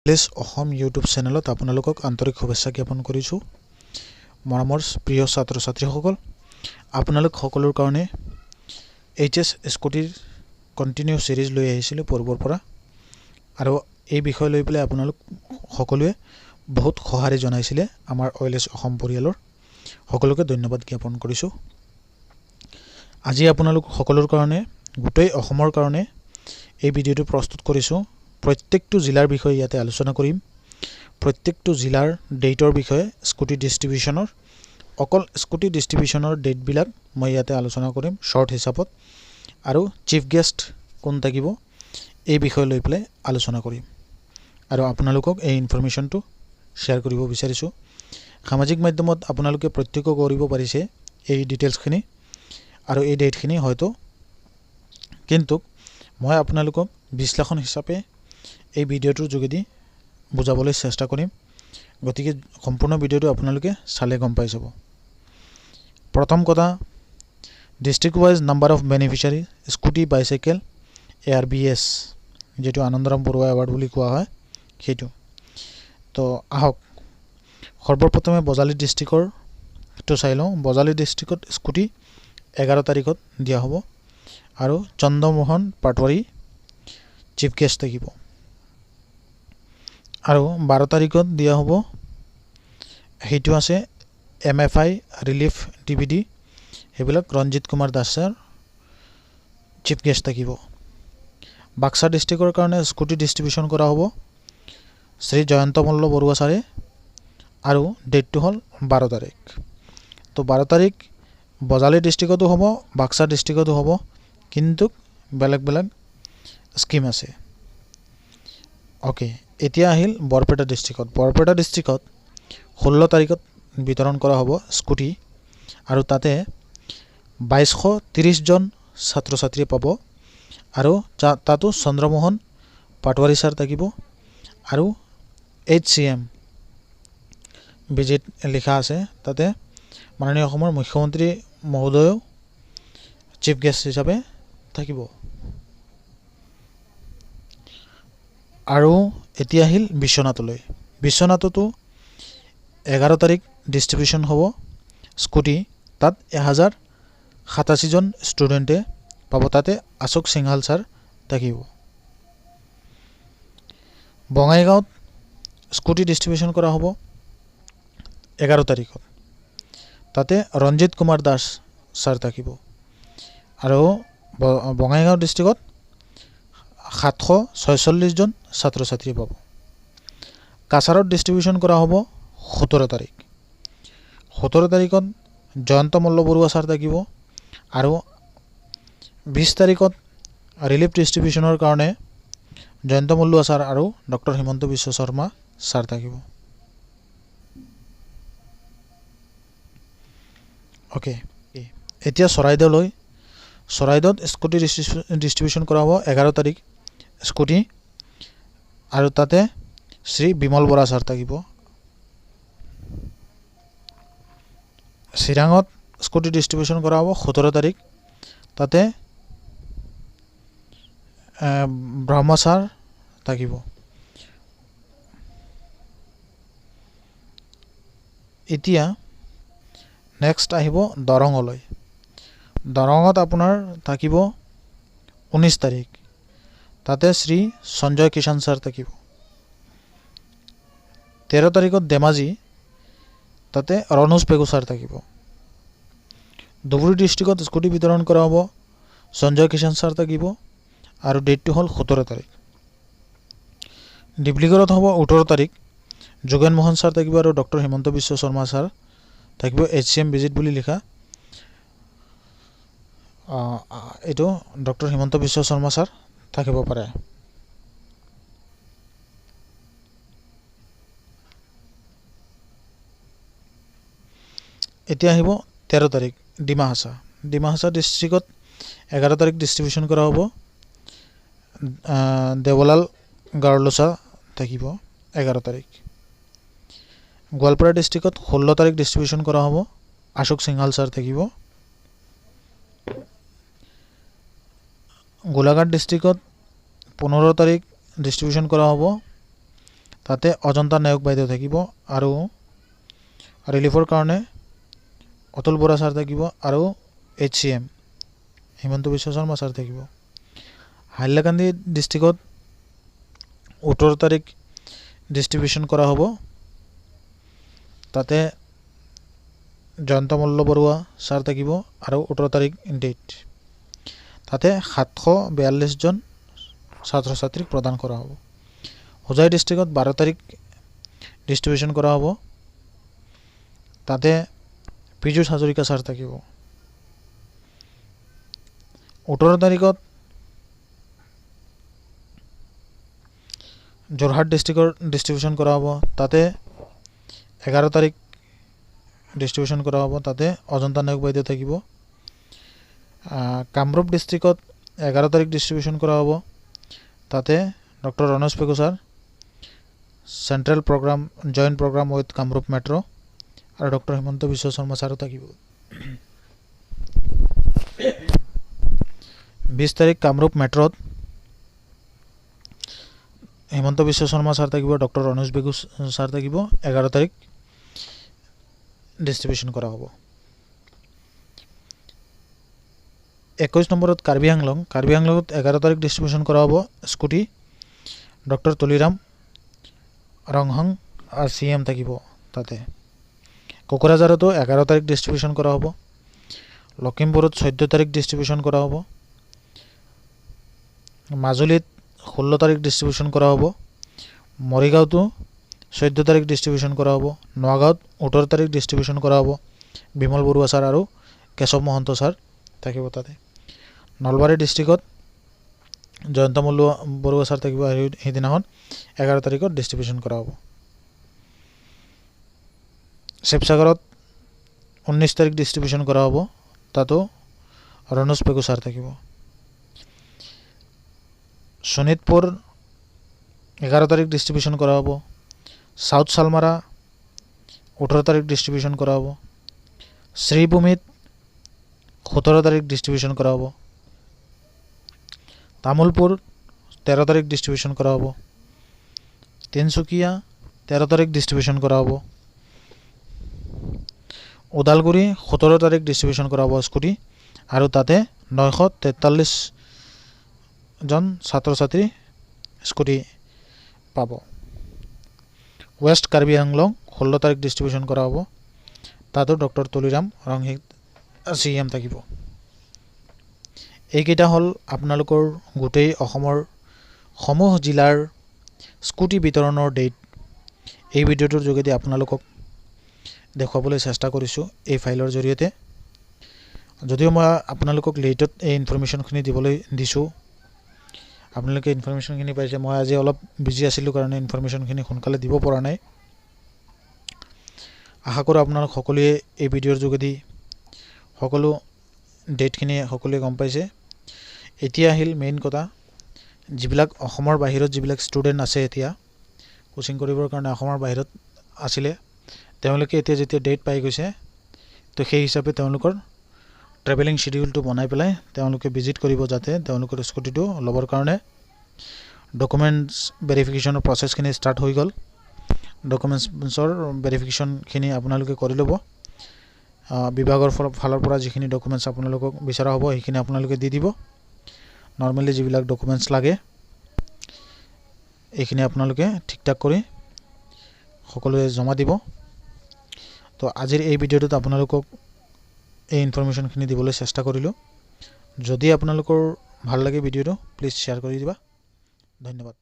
Please Assam YouTube চেনেলত আপোনালোকক আন্তৰিক শুভেচ্ছা জ্ঞাপন কৰিছোঁ। মৰমৰ প্ৰিয় ছাত্ৰ ছাত্ৰীসকল, আপোনালোক সকলৰ কাৰণে HS স্কুটিৰ কণ্টিনিউ সিৰিজ লৈ আহিছিলোঁ পূৰ্বৰ পৰা, আৰু এই বিষয় লৈ পেলাই আপোনালোক সকলোৱে বহুত সঁহাৰি জনাইছিলে। আমাৰ OLS অসম পৰিয়ালৰ সকলোকে ধন্যবাদ জ্ঞাপন কৰিছোঁ। আজি আপোনালোক সকলৰ কাৰণে গোটেই অসমৰ কাৰণে এই ভিডিঅ'টো প্ৰস্তুত কৰিছোঁ। প্ৰত্যেকটো জিলাৰ বিষয়ে ইয়াতে আলোচনা কৰিম। প্ৰত্যেকটো জিলাৰ ডেটৰ বিষয়ে স্কুটি ডিষ্ট্ৰিবিউশ্যনৰ অকল স্কুটি ডিষ্ট্ৰিবিউশ্যনৰ ডেটবিলাক মই ইয়াতে আলোচনা কৰিম শৰ্ট হিচাপত, আৰু চিফ গেষ্ট কোন থাকিব এই বিষয় লৈ পেলাই আলোচনা কৰিম, আৰু আপোনালোকক এই ইনফৰমেশ্যনটো শ্বেয়াৰ কৰিব বিচাৰিছোঁ। সামাজিক মাধ্যমত আপোনালোকে প্ৰত্যক্ষ কৰিব পাৰিছে এই ডিটেইলছখিনি আৰু এই ডেটখিনি হয়তো, কিন্তু মই আপোনালোকক বিশ্লেষণ হিচাপে এই ভিডিঅ'টোৰ যোগেদি বুজাবলৈ চেষ্টা কৰিম। গতিকে সম্পূৰ্ণ ভিডিঅ'টো আপোনালোকে চালে গম পাই যাব। প্ৰথম কথা, district wise number of beneficiary scooty bicycle ARBS, যিটো আনন্দৰাম বৰুৱা এৱাৰ্ড বুলি কোৱা হয় সেইটো। তো আহক, সৰ্বপ্ৰথমে বজালী ডিষ্ট্ৰিক্টৰটো চাই লওঁ। বজালী ডিষ্ট্ৰিক্টত স্কুটি 11 তাৰিখত দিয়া হ'ব, আৰু চন্দ্ৰমোহন পাটোৱাৰী চিফ গেষ্ট থাকিব। আৰু 12 তাৰিখত দিয়া হ'ব, সেইটো আছে MFI ৰিলিফ DVD, সেইবিলাক Ranjit Kumar Das sir chief guest থাকিব। বাক্সা ডিষ্ট্ৰিক্টৰ কাৰণে স্কুটি ডিষ্ট্ৰিবিউশ্যন কৰা হ'ব শ্ৰী জয়ন্ত মল্ল বৰুৱা ছাৰে, আৰু ডেটটো হ'ল 12 তাৰিখ। তো 12 তাৰিখ বজালী ডিষ্ট্ৰিক্টতো হ'ব, বাক্সা ডিষ্ট্ৰিক্টতো হ'ব, কিন্তু বেলেগ বেলেগ স্কিম আছে। অ'কে, এতিয়া আহিল বৰপেটা ডিষ্ট্ৰিক্টত। বৰপেটা ডিষ্ট্ৰিক্টত 16 তাৰিখত বিতৰণ কৰা হ'ব স্কুটি, আৰু তাতে 2230 জন ছাত্ৰ ছাত্ৰীয়ে পাব, আৰু তাতো চন্দ্ৰমোহন পাটোৱাৰী ছাৰ থাকিব, আৰু HCM ভিজিট লিখা আছে তাতে। মাননীয় অসমৰ মুখ্যমন্ত্ৰী মহোদয়ও চিফ গেষ্ট হিচাপে থাকিব। আৰু এতিয়া আহিল বিশ্বনাথলৈ। বিশ্বনাথতো 11 তাৰিখ ডিষ্ট্ৰিবিউশ্যন হ'ব স্কুটি, তাত 1087 জন ষ্টুডেণ্টে পাব, তাতে অশোক সিংহাল ছাৰ থাকিব। বঙাইগাঁৱত স্কুটি ডিষ্ট্ৰিবিউশ্যন কৰা হ'ব 11 তাৰিখত, তাতে ৰঞ্জিত কুমাৰ দাস ছাৰ থাকিব, আৰু বঙাইগাঁও ডিষ্ট্ৰিক্টত 746 জন ছাত্ৰ ছাত্ৰী পাব। কাছাৰত ডিষ্ট্ৰিবিউশ্যন কৰা হ'ব 17 তাৰিখ। 17 তাৰিখত জয়ন্ত মল্ল বৰুৱা ছাৰ থাকিব, আৰু 20 তাৰিখত ৰিলিফ ডিষ্ট্ৰিবিউশ্যনৰ কাৰণে জয়ন্ত মল্ল ছাৰ আৰু ডক্টৰ হিমন্ত বিশ্ব শৰ্মা ছাৰ থাকিব। অ'কে, এতিয়া চৰাইদেউলৈ। চৰাইদেউত স্কুটি ডিষ্ট্ৰিবিউশ্যন কৰা হ'ব 11 তাৰিখ স্কুটি, আৰু তাতে শ্ৰী বিমল বৰা ছাৰ থাকিব। চিৰাঙত স্কুটি ডিষ্ট্ৰিবিউশ্যন কৰা হ'ব 17 তাৰিখ, তাতে ব্ৰহ্ম ছাৰ থাকিব। এতিয়া নেক্সট আহিব দৰঙলৈ। দৰঙত আপোনাৰ থাকিব 19 তাৰিখ, তাতে শ্ৰী সঞ্জয় কিষাণ ছাৰ থাকিব। 13 তাৰিখত ধেমাজি, তাতে ৰণোজ পেগু ছাৰ থাকিব। ধুবুৰী ডিষ্ট্ৰিক্টত স্কুটি বিতৰণ কৰা হ'ব, সঞ্জয় কিষাণ ছাৰ থাকিব, আৰু ডেটটো হ'ল 17 তাৰিখ। ডিব্ৰুগড়ত হ'ব 18 তাৰিখ, যোগেন মোহন ছাৰ থাকিব, আৰু ডক্টৰ হিমন্ত বিশ্ব শৰ্মা ছাৰ থাকিব। HCM ভিজিট বুলি লিখা, এইটো ডক্টৰ হিমন্ত বিশ্ব শৰ্মা ছাৰ থাকিব পাৰে। এতিয়া আহিব 13 তাৰিখ ডিমা হাছা। ডিমা হাছা ডিষ্ট্ৰিক্টত 11 তাৰিখ ডিষ্ট্ৰিবিউশ্যন কৰা হ'ব, দেৱলাল গাৰ্লোচা থাকিব 11 তাৰিখ। গোৱালপাৰা ডিষ্ট্ৰিক্টত 16 তাৰিখ ডিষ্ট্ৰিবিউশ্যন কৰা হ'ব, অশোক সিংহাল ছাৰ থাকিব। গোলাঘাট ডিষ্ট্ৰিক্টত 15 তাৰিখ ডিষ্ট্ৰিবিউশ্যন কৰা হ'ব, তাতে অজন্তা নায়ক বাইদেউ থাকিব আৰু ৰিলিফৰ কাৰণে অতুল বৰা ছাৰ থাকিব আৰু HCM হিমন্ত বিশ্ব শৰ্মা ছাৰ থাকিব। হাইলাকান্দি ডিষ্ট্ৰিক্টত 18 তাৰিখ ডিষ্ট্ৰিবিউশ্যন কৰা হ'ব। তাতে জয়ন্ত মল্ল বৰুৱা ছাৰ থাকিব আৰু 18 তাৰিখ ডেট। তাতে 742 জন ছাত্ৰ ছাত্ৰীক প্ৰদান কৰা হ'ব। হোজাই ডিষ্ট্ৰিক্টত 12 তাৰিখ ডিষ্ট্ৰিবিউশ্যন কৰা হ'ব। তাতে পীযুষ হাজৰিকা ছাৰ থাকিব। 18 তাৰিখত যোৰহাট ডিষ্ট্ৰিক্টৰ ডিষ্ট্ৰিবিউশ্যন কৰা হ'ব। তাতে 11 তাৰিখ ডিষ্ট্ৰিবিউশ্যন কৰা হ'ব। তাতে অজন্তা নায়ক বাইদেউ থাকিব। কামৰূপ ডিষ্ট্ৰিক্টত 11 তাৰিখ ডিষ্ট্ৰিবিউশ্যন কৰা হ'ব। তাতে doctor Ranoj Pegu sir, central programme joint programme with Kamrup metro' আৰু ডক্টৰ হিমন্ত বিশ্ব শৰ্মা ছাৰো থাকিব। 20 তাৰিখ কামৰূপ মেট্ৰত হিমন্ত বিশ্ব শৰ্মা ছাৰ থাকিব, ডক্টৰ ৰণোজ পেগু ছাৰ থাকিব। 11 তাৰিখ ডিষ্ট্ৰিবিউশ্যন কৰা হ'ব। 21 নম্বৰত কাৰ্বি আংলঙত 11 তাৰিখ ডিষ্ট্ৰিবিউশ্যন কৰা হ'ব। স্কুটি ডক্টৰ তুলিৰাম ৰংহং আৰু CM থাকিব। তাতে কোকৰাঝাৰতো 11 তাৰিখ ডিষ্ট্ৰিবিউশ্যন কৰা হ'ব। লখিমপুৰত 14 তাৰিখ ডিষ্ট্ৰিবিউশ্যন কৰা হ'ব। মাজুলীত 16 তাৰিখ ডিষ্ট্ৰিবিউশ্যন কৰা হ'ব। মৰিগাঁৱতো 14 তাৰিখ ডিষ্ট্ৰিবিউশ্যন কৰা হ'ব। নগাঁৱত 18 তাৰিখ ডিষ্ট্ৰিবিউশ্যন কৰা হ'ব। বিমল বৰুৱা ছাৰ আৰু কেশৱ মহন্ত ছাৰ থাকিব তাতে। নলবাৰী ডিষ্ট্ৰিক্টত জয়ন্ত মল্ল বৰুৱা ছাৰ থাকিব আৰু সেইদিনাখন 11 তাৰিখত ডিষ্ট্ৰিবিউশ্যন কৰা হ'ব। শিৱসাগৰত 19 তাৰিখ ডিষ্ট্ৰিবিউশ্যন কৰা হ'ব। তাতো ৰণোজ পেগু ছাৰ থাকিব। শোণিতপুৰ 11 তাৰিখ ডিষ্ট্ৰিবিউশ্যন কৰা হ'ব। সাউথ শালমাৰা 18 তাৰিখ ডিষ্ট্ৰিবিউশ্যন কৰা হ'ব। শ্ৰীভূমিত 17 তাৰিখ ডিষ্ট্ৰিবিউশ্যন কৰা হ'ব। তামোলপুৰ 13 তাৰিখ ডিষ্ট্ৰিবিউশ্যন কৰা হ'ব। তিনিচুকীয়া 13 তাৰিখ ডিষ্ট্ৰিবিউশ্যন কৰা হ'ব। ওদালগুৰি 17 তাৰিখ ডিষ্ট্ৰিবিউশ্যন কৰা হ'ব স্কুটি আৰু তাতে 943 জন ছাত্ৰ ছাত্ৰী স্কুটি পাব। ৱেষ্ট কাৰ্বি আংলং 16 তাৰিখ ডিষ্ট্ৰিবিউশ্যন কৰা হ'ব। তাতো ডক্টৰ তুলিৰাম ৰংহিত CM থাকিব। এইকেইটা হ'ল আপোনালোকৰ গোটেই অসমৰ সমূহ জিলাৰ স্কুটি বিতৰণৰ ডেট। এই ভিডিঅ'টোৰ যোগেদি আপোনালোকক দেখুৱাবলৈ চেষ্টা কৰিছোঁ এই ফাইলৰ জৰিয়তে। যদিও মই আপোনালোকক লেটত এই ইনফৰ্মেশ্যনখিনি দিবলৈ দিছোঁ, আপোনালোকে ইনফৰ্মেশ্যনখিনি পাইছে। মই আজি অলপ বিজি আছিলোঁ কাৰণে ইনফৰ্মেশ্যনখিনি সোনকালে দিব পৰা নাই। আশা কৰোঁ আপোনালোক সকলোৱে এই ভিডিঅ'ৰ যোগেদি সকলো ডেটখিনি সকলোৱে গম পাইছে। এতিয়া আহিল মেইন কথা, যিবিলাক অসমৰ বাহিৰত যিবিলাক ষ্টুডেণ্ট আছে এতিয়া কোচিং কৰিবৰ কাৰণে অসমৰ বাহিৰত আছিলে, তেওঁলোকে এতিয়া যেতিয়া ডেট পাই গৈছে, তো সেই হিচাপে তেওঁলোকৰ ট্ৰেভেলিং শ্বিডিউলটো বনাই পেলাই তেওঁলোকে ভিজিট কৰিব, যাতে তেওঁলোকৰ স্কুটিটো ল'বৰ কাৰণে ডকুমেণ্টছ ভেৰিফিকেশ্যনৰ প্ৰচেছখিনি ষ্টাৰ্ট হৈ গ'ল। ডকুমেণ্টছৰ ভেৰিফিকেশ্যনখিনি আপোনালোকে কৰি ল'ব। বিভাগৰ ফালৰ পৰা যিখিনি ডকুমেণ্টছ আপোনালোকক বিচৰা হ'ব সেইখিনি আপোনালোকে দি দিব। নৰ্মেলি যিবিলাক ডকুমেণ্টছ লাগে এইখিনি আপোনালোকে ঠিক ঠাক কৰি সকলোৱে জমা দিব। তো আজিৰ এই ভিডিঅ'টোত আপোনালোকক এই ইনফৰ্মেশ্যনখিনি দিবলৈ চেষ্টা কৰিলোঁ। যদি আপোনালোকৰ ভাল লাগে ভিডিঅ'টো প্লিজ শ্বেয়াৰ কৰি দিবা। ধন্যবাদ।